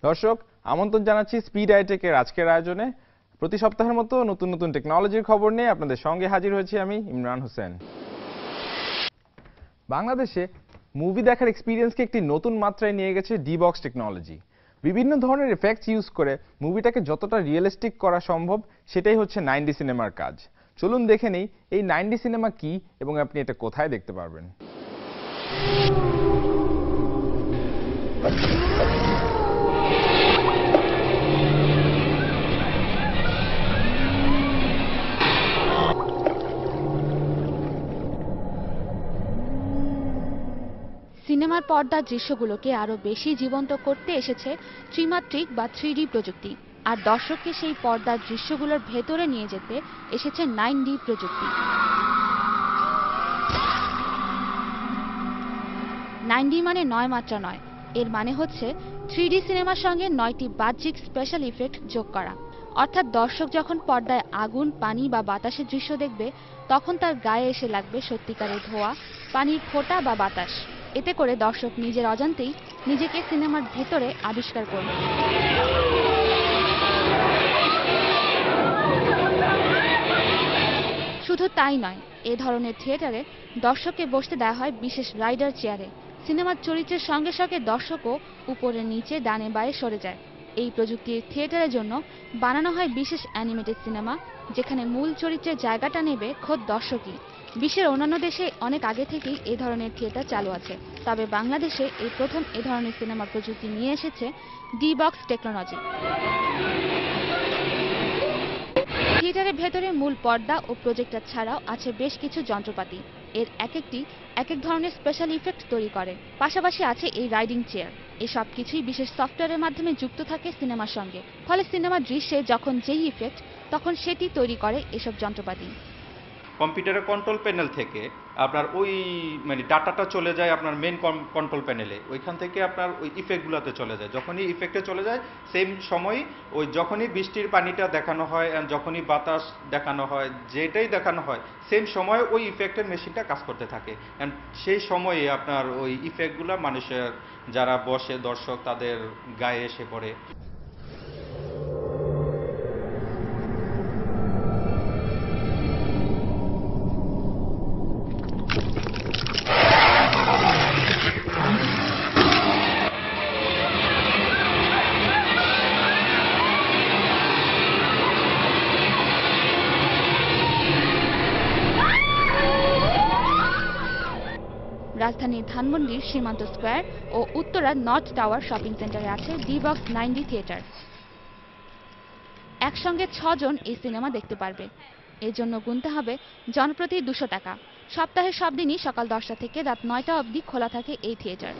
দর্শক, আমন্ত্রণ জানাচ্ছি স্পিড আইটেকের আজকের আয়োজনে। প্রতি সপ্তাহের মতো নতুন নতুন টেকনোলজির খবর নিয়ে আপনাদের সঙ্গে হাজির হয়েছি আমি ইমরান হোসেন। বাংলাদেশে মুভি দেখার এক্সপিরিয়েন্সকে একটি নতুন মাত্রায় নিয়ে গেছে ডি-বক্স টেকনোলজি। বিভিন্ন ধরনের এফেক্টস ইউজ করে মুভিটাকে যতটা রিয়েলিস্টিক করা সম্ভব সেটাই হচ্ছে 9D সিনেমার কাজ। চলুন দেখে নেই এই 9D সিনেমা কি এবং আপনি এটা কোথায় দেখতে পারবেন। সিনেমার পর্দার দৃশ্যগুলোকে আরো বেশি জীবন্ত করতে এসেছে ত্রিমাত্রিক বা 3D প্রযুক্তি, আর দর্শককে সেই পর্দার দৃশ্যগুলোর ভেতরে নিয়ে যেতে এসেছে 9D প্রযুক্তি। 9D মানে 9 মাত্রা নয়, এর মানে হচ্ছে 3D সিনেমার সঙ্গে 9টি বাহ্যিক স্পেশাল ইফেক্ট যোগ করা। অর্থাৎ দর্শক যখন পর্দায় আগুন, পানি বা বাতাসের দৃশ্য দেখবে তখন তার গায়ে এসে লাগবে সত্যিকারের ধোঁয়া, পানির ফোঁটা বা বাতাস। এতে করে দর্শক নিজের অজান্তেই নিজেকে সিনেমার ভেতরে আবিষ্কার করবে। শুধু তাই নয়, এ ধরনের থিয়েটারে দর্শককে বসতে দেওয়া হয় বিশেষ রাইডার চেয়ারে। সিনেমার চরিত্রের সঙ্গে সঙ্গে দর্শকও উপরে নিচে ডানে বাঁয়ে সরে যায়। এই প্রযুক্তির থিয়েটারের জন্য বানানো হয় বিশেষ অ্যানিমেটেড সিনেমা, যেখানে মূল চরিত্রের জায়গাটা নেবে খোদ দর্শকই। বিশ্বের অন্যান্য দেশে অনেক আগে থেকেই এ ধরনের থিয়েটার চালু আছে, তবে বাংলাদেশে এই প্রথম এ ধরনের সিনেমার প্রযুক্তি নিয়ে এসেছে ডি-বক্স টেকনোলজি। থিয়েটারের ভেতরে মূল পর্দা ও প্রজেক্টর ছাড়াও আছে বেশ কিছু যন্ত্রপাতি। এর এক একটি এক এক ধরনের স্পেশাল ইফেক্ট তৈরি করে। পাশাপাশি আছে এই রাইডিং চেয়ার। এই সব কিছুই বিশেষ সফটওয়্যারের মাধ্যমে যুক্ত থাকে সিনেমার সঙ্গে, ফলে সিনেমার দৃশ্যে যখন যেই ইফেক্ট তখন সেটি তৈরি করে এসব যন্ত্রপাতি। কম্পিউটারের কন্ট্রোল প্যানেল থেকে আপনার ওই ডাটাটা চলে যায় আপনার মেন কন্ট্রোল প্যানেলে, ওইখান থেকে আপনার ওই ইফেক্টগুলোতে চলে যায়। যখনই ইফেক্টে চলে যায় সেম সময় ওই যখনই বৃষ্টির পানিটা দেখানো হয় অ্যান্ড যখনই বাতাস দেখানো হয়, যেটাই দেখানো হয় সেম সময় ওই ইফেক্টের মেশিনটা কাজ করতে থাকে। অ্যান্ড সেই সময়ে আপনার ওই ইফেক্টগুলো মানুষের যারা বসে দর্শক তাদের গায়ে এসে পড়ে। রাজধানীর ধানমন্ডির সীমান্ত স্কয়ার ও উত্তরার নর্থ টাওয়ার শপিং সেন্টারে আছে ডি-বক্স 9D থিয়েটার। একসঙ্গে 6 জন এই সিনেমা দেখতে পারবে। এর জন্য গুনতে হবে জনপ্রতি 200 টাকা। সপ্তাহের সব দিনই সকাল 10টা থেকে রাত 9টা অবধি খোলা থাকে এই থিয়েটার।